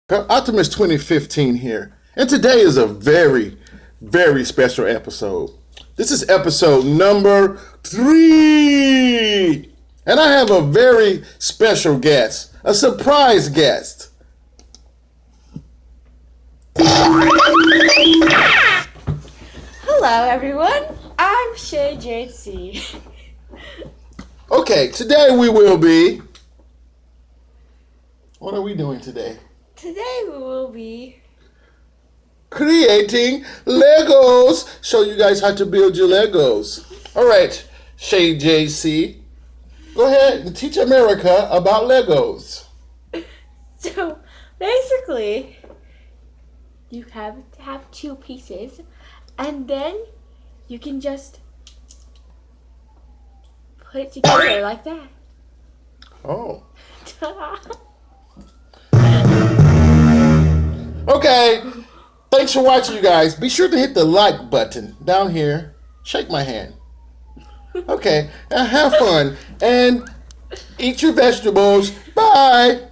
Optimus 2015 here, and today is a very, very special episode. This is episode number 3, and I have a very special guest, a surprise guest. Hello everyone, I'm Shayjadec. Okay, today we will be... What are we doing today? Today we will be Creating Legos. Show you guys how to build your Legos. All right, Shay JC, go ahead and teach America about Legos. So basically you have to have 2 pieces and then you can just put it together like that. Oh. Okay, thanks for watching, you guys. Be sure to hit the like button down here. Shake my hand. Okay, and have fun. And eat your vegetables. Bye.